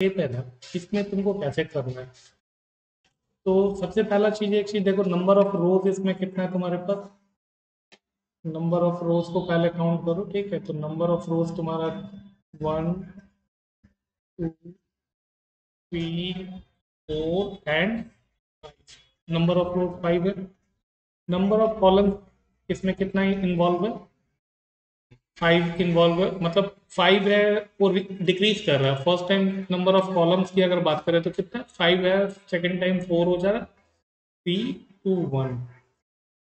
Shape है ना, इसमें तुमको कैसे करना है। तो सबसे पहला चीज, एक चीज देखो, नंबर ऑफ रोज इसमें कितना है तुम्हारे पास। नंबर ऑफ रोज को पहले काउंट करो, ठीक है। तो नंबर ऑफ रोज तुम्हारा 1 2 3 4 एंड नंबर ऑफ रोज 5 है। नंबर ऑफ कॉलम इसमें कितना इन्वॉल्व है, 5 इन्वॉल्व है, मतलब 5 है वो डिक्रीज कर रहा है। First time number of columns की अगर बात करें तो कितना 5 है, सेकेंड टाइम 4 हो जा रहा है, 3 2 1।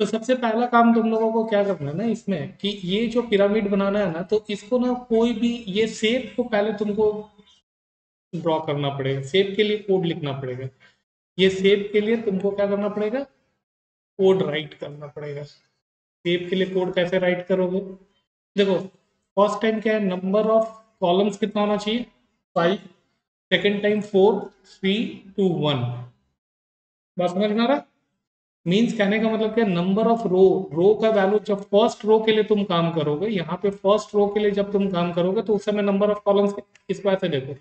तो सबसे पहला काम तुम लोगों को क्या करना है ना इसमें, कि ये जो पिरामिड बनाना है ना, तो इसको ना कोई भी ये शेप को पहले तुमको ड्रॉ करना पड़ेगा। शेप के लिए कोड लिखना पड़ेगा। ये शेप के लिए तुमको क्या करना पड़ेगा, कोड राइट करना पड़ेगा। शेप के लिए कोड कैसे राइट करोगे, देखो फर्स्ट टाइम क्या है, नंबर ऑफ कॉलम्स कितना होना चाहिए 5, सेकेंड टाइम 4 3 2 1। बात समझ में आ रहा, मीन्स कहने का मतलब क्या, नंबर ऑफ रो, रो का वैल्यू जब फर्स्ट रो के लिए तुम काम करोगे, यहाँ पे फर्स्ट रो के लिए जब तुम काम करोगे तो उस समय नंबर ऑफ कॉलम्स इस बात से देखो,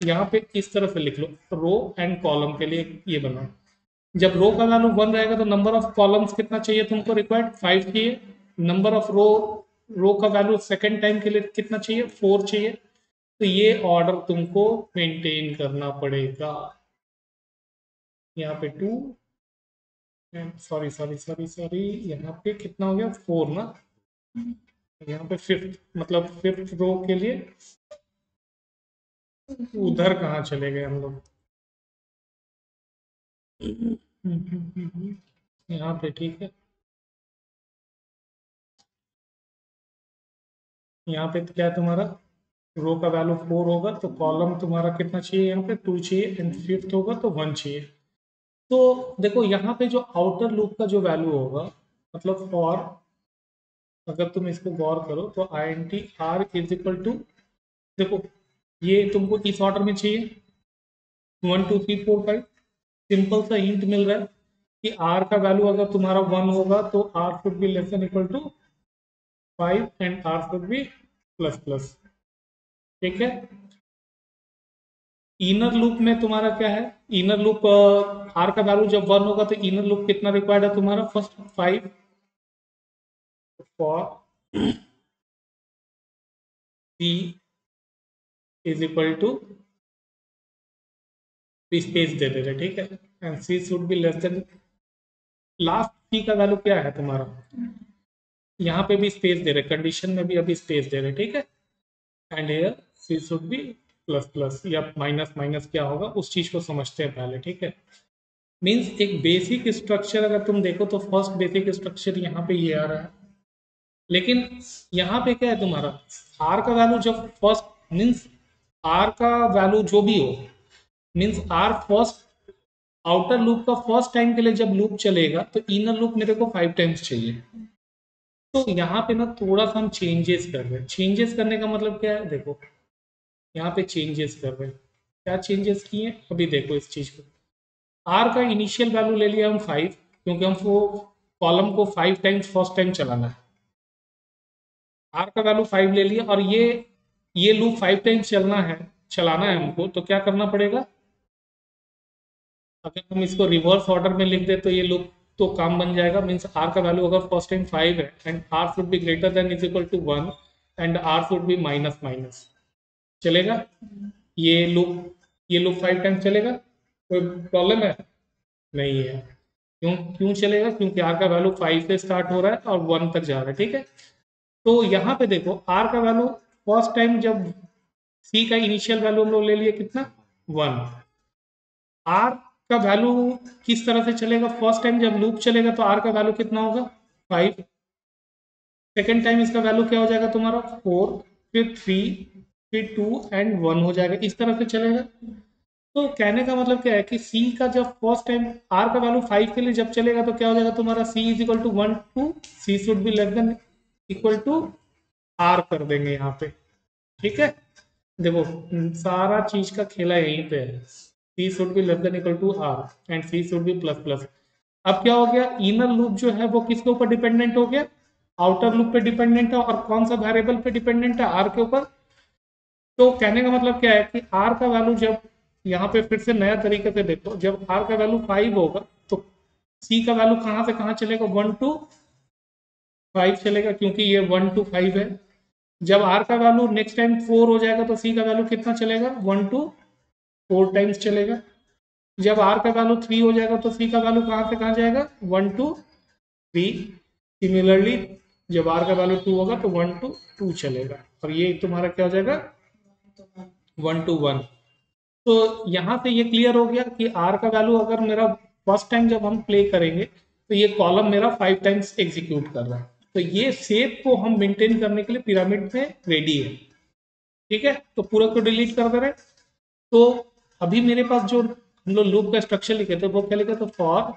यहाँ पे इस तरह से लिख लो, रो एंड कॉलम के लिए ये बनाओ। जब रो का वैल्यू 1 रहेगा तो नंबर ऑफ कॉलम्स कितना चाहिए तुमको, रिक्वायर्ड 5 चाहिए। नंबर ऑफ रो, रो का वैल्यू सेकेंड टाइम के लिए कितना चाहिए, 4 चाहिए। तो ये ऑर्डर तुमको मेंटेन करना पड़ेगा। यहाँ पे 2, सॉरी यहाँ पे कितना हो गया 4 ना, यहाँ पे फिफ्थ, मतलब फिफ्थ रो के लिए उधर कहाँ चले गए हम लोग, यहाँ पे ठीक है। यहाँ पे तो क्या है तुम्हारा, रो का वैल्यू 4 होगा तो कॉलम तुम्हारा कितना चाहिए, यहाँ पे 2 चाहिए, एंड फिफ्थ होगा तो 1 चाहिए। तो देखो यहाँ पे जो आउटर लूप का जो वैल्यू होगा, मतलब फॉर, अगर तुम इसको गौर करो तो I N T R is equal to, देखो ये तुमको इस ऑर्डर में चाहिए 1 2 3 4 5। सिंपल सा हिंट मिल रहा है कि आर का वैल्यू अगर तुम्हारा 1 होगा तो R should be less than equal to 5 and R should be plus plus, ठीक है। इनर लूप में तुम्हारा क्या है, इनर लूप आर का वैल्यू जब 1 होगा तो इनर लूप कितना रिक्वायर्ड है तुम्हारा, first 5 for C is equal to, space दे दे रहे, ठीक है, and C should be less than, last C का वैल्यू क्या है तुम्हारा, यहाँ पे भी स्पेस दे रहे, कंडीशन में भी अभी स्पेस दे रहे, ठीक है। And here C should be plus plus, या माइनस माइनस क्या होगा उस चीज को समझते हैं पहले, ठीक है। मीन्स एक बेसिक स्ट्रक्चर अगर तुम देखो तो फर्स्ट बेसिक स्ट्रक्चर यहाँ पे ये आ रहा है, लेकिन यहाँ पे क्या है तुम्हारा, आर का वैल्यू जब फर्स्ट, मीन्स आर का वैल्यू जो भी हो, means R first, outer loop का फर्स्ट टाइम के लिए जब लूप चलेगा तो इनर लूप मेरे को 5 टाइम्स चाहिए। तो यहाँ पे ना थोड़ा सा हम चेंजेस कर रहे हैं। चेंजेस करने का मतलब क्या है, देखो यहाँ पे चेंजेस कर रहे हैं, क्या चेंजेस किए अभी देखो इस चीज को। आर का इनिशियल वैल्यू ले लिया हम 5, क्योंकि हमको कॉलम को 5 टाइम्स फर्स्ट टाइम चलाना है। आर का वैल्यू 5 ले लिया, और ये लूप 5 टाइम्स चलाना है हमको, तो क्या करना पड़ेगा, अगर हम इसको रिवर्स ऑर्डर में लिख दे तो ये लूप तो काम बन जाएगा। मीन्स आर का वैल्यू अगर फर्स्ट टाइम 5 है and R should be greater than is equal to 1 and R should be minus minus, चलेगा ये लूप 5 टाइम चलेगा, कोई प्रॉब्लम है नहीं है। क्यों क्यों चलेगा, क्योंकि आर का वैल्यू 5 से स्टार्ट हो रहा है और 1 तक जा रहा है, ठीक है। तो यहाँ पे देखो आर का वैल्यू फर्स्ट टाइम जब सी का इनिशियल वैल्यू हम लोग ले लिए कितना 1, आर का वैल्यू किस तरह से चलेगा, फर्स्ट टाइम जब लूप चलेगा तो आर का वैल्यू कितना होगा 5, सेकेंड टाइम इसका वैल्यू क्या हो जाएगा तुम्हारा 4, फिर 3, फिर 2 एंड 1 हो जाएगा, इस तरह से चलेगा। तो कहने का मतलब क्या है कि सी का जब फर्स्ट टाइम आर का वैल्यू 5 के लिए जब चलेगा तो क्या हो जाएगा तुम्हारा, C is equal to 1 to C should be less than equal to R कर देंगे यहाँ पे, ठीक है। देखो सारा चीज का खेला यहीं पे है, C should be less than equal to R and C should be plus plus. अब क्या हो गया, इनर लूप जो है वो किसके ऊपर डिपेंडेंट हो गया, आउटर लूप पे डिपेंडेंट है, और कौन सा वेरिएबल पे डिपेंडेंट है, आर के ऊपर। तो कहने का मतलब क्या है कि आर का वैल्यू जब यहाँ पे फिर से नया तरीके से देखो, जब आर का वैल्यू 5 होगा तो सी का वैल्यू कहाँ से कहाँ चलेगा, 1 to 5 चलेगा, क्योंकि ये 1 to 5 है। जब आर का वैल्यू नेक्स्ट टाइम 4 हो जाएगा तो सी का वैल्यू कितना चलेगा, 1 to 4 टाइम्स चलेगा। जब आर का वैल्यू 3 हो जाएगा तो सी का वैल्यू कहाँ से कहाँ जाएगा, 1 to 3। सिमिलरली जब आर का वैल्यू 2 होगा तो 1 to 2 चलेगा, और ये तुम्हारा क्या हो जाएगा, 1 to 1। तो यहाँ से ये क्लियर हो गया कि आर का वैल्यू अगर मेरा फर्स्ट टाइम जब हम प्ले करेंगे तो ये कॉलम मेरा 5 टाइम्स एग्जीक्यूट कर रहा है। तो ये शेप को हम मेंटेन करने के लिए पिरामिड में रेडी है। ठीक है, तो पूरा को डिलीट कर दे रहे। तो अभी मेरे पास जो हम लोग लूप का स्ट्रक्चर लिखे थे वो क्या लिखे थे, for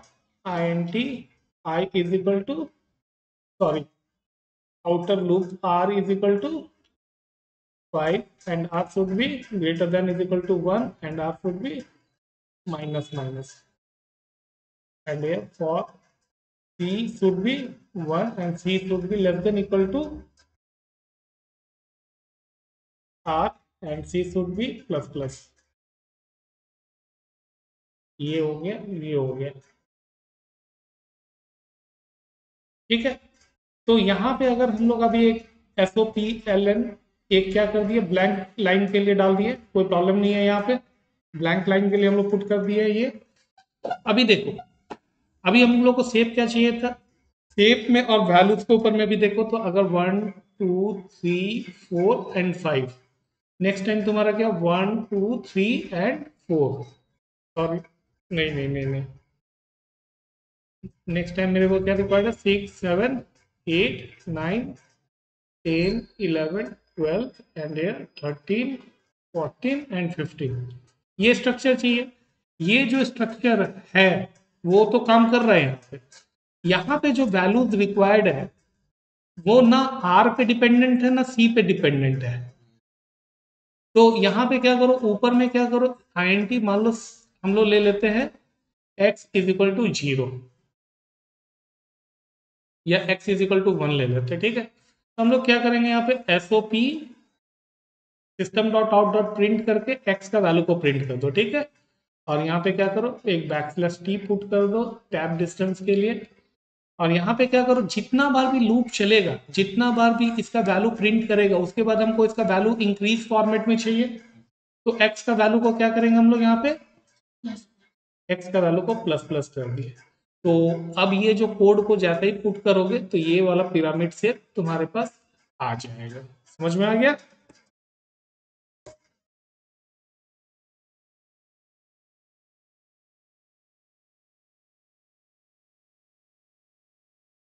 I N T I is equal to, sorry, outer loop r is equal to 5 and r should be greater than is equal to 1 and r should be minus minus, and here for c should be 1 and c should be less than equal to r and c should be plus plus। ये हो गया, ये हो गया। ठीक है, तो यहाँ पे अगर हम लोग अभी एक S O P L N एक क्या कर दिए, ब्लैंक लाइन के लिए डाल दिए, कोई प्रॉब्लम नहीं है। यहाँ पे ब्लैंक लाइन के लिए हम लोग पुट कर दिए ये। अभी देखो, अभी हम लोग को शेप क्या चाहिए था, शेप में और वैल्यूज के ऊपर में भी देखो तो अगर 1 2 3 4 एंड 5, नेक्स्ट टाइम तुम्हारा क्या 1 2 3 एंड 4, सॉरी नहीं नहीं नहीं नहीं, नेक्स्ट टाइम मेरे को क्या रिक्वायर्ड है, 6 7 8 9 10 11 12 एंड 13 14 एंड 15, ये स्ट्रक्चर चाहिए। ये जो स्ट्रक्चर है वो तो काम कर रहे हैं यहाँ पे। यहाँ पे जो वैल्यूज रिक्वायर्ड है वो ना आर पे डिपेंडेंट है ना सी पे डिपेंडेंट है। तो यहाँ पे क्या करो, ऊपर में क्या करो, आईएनटी मान लो हम लोग ले लेते हैं x इज इक्वल टू 0 या x इज इक्वल टू 1 ले लेते हैं। ठीक है, तो हम लोग क्या करेंगे, यहाँ पे SOP system dot out dot print करके x का वैल्यू को प्रिंट कर दो। ठीक है, और यहाँ पे क्या करो, एक बैकस्लैश t पुट कर दो टैब डिस्टेंस के लिए, और यहाँ पे क्या करो, जितना बार भी लूप चलेगा, जितना बार भी इसका वैल्यू प्रिंट करेगा, उसके बाद हमको इसका वैल्यू इंक्रीज फॉर्मेट में चाहिए। तो x का वैल्यू को क्या करेंगे हम लोग, यहाँ पे x का वैल्यू को प्लस प्लस कर दिए। तो अब ये जो कोड को जैसे ही पुट करोगे तो ये वाला पिरामिड शेप तुम्हारे पास आ जाएगा। समझ में आ गया।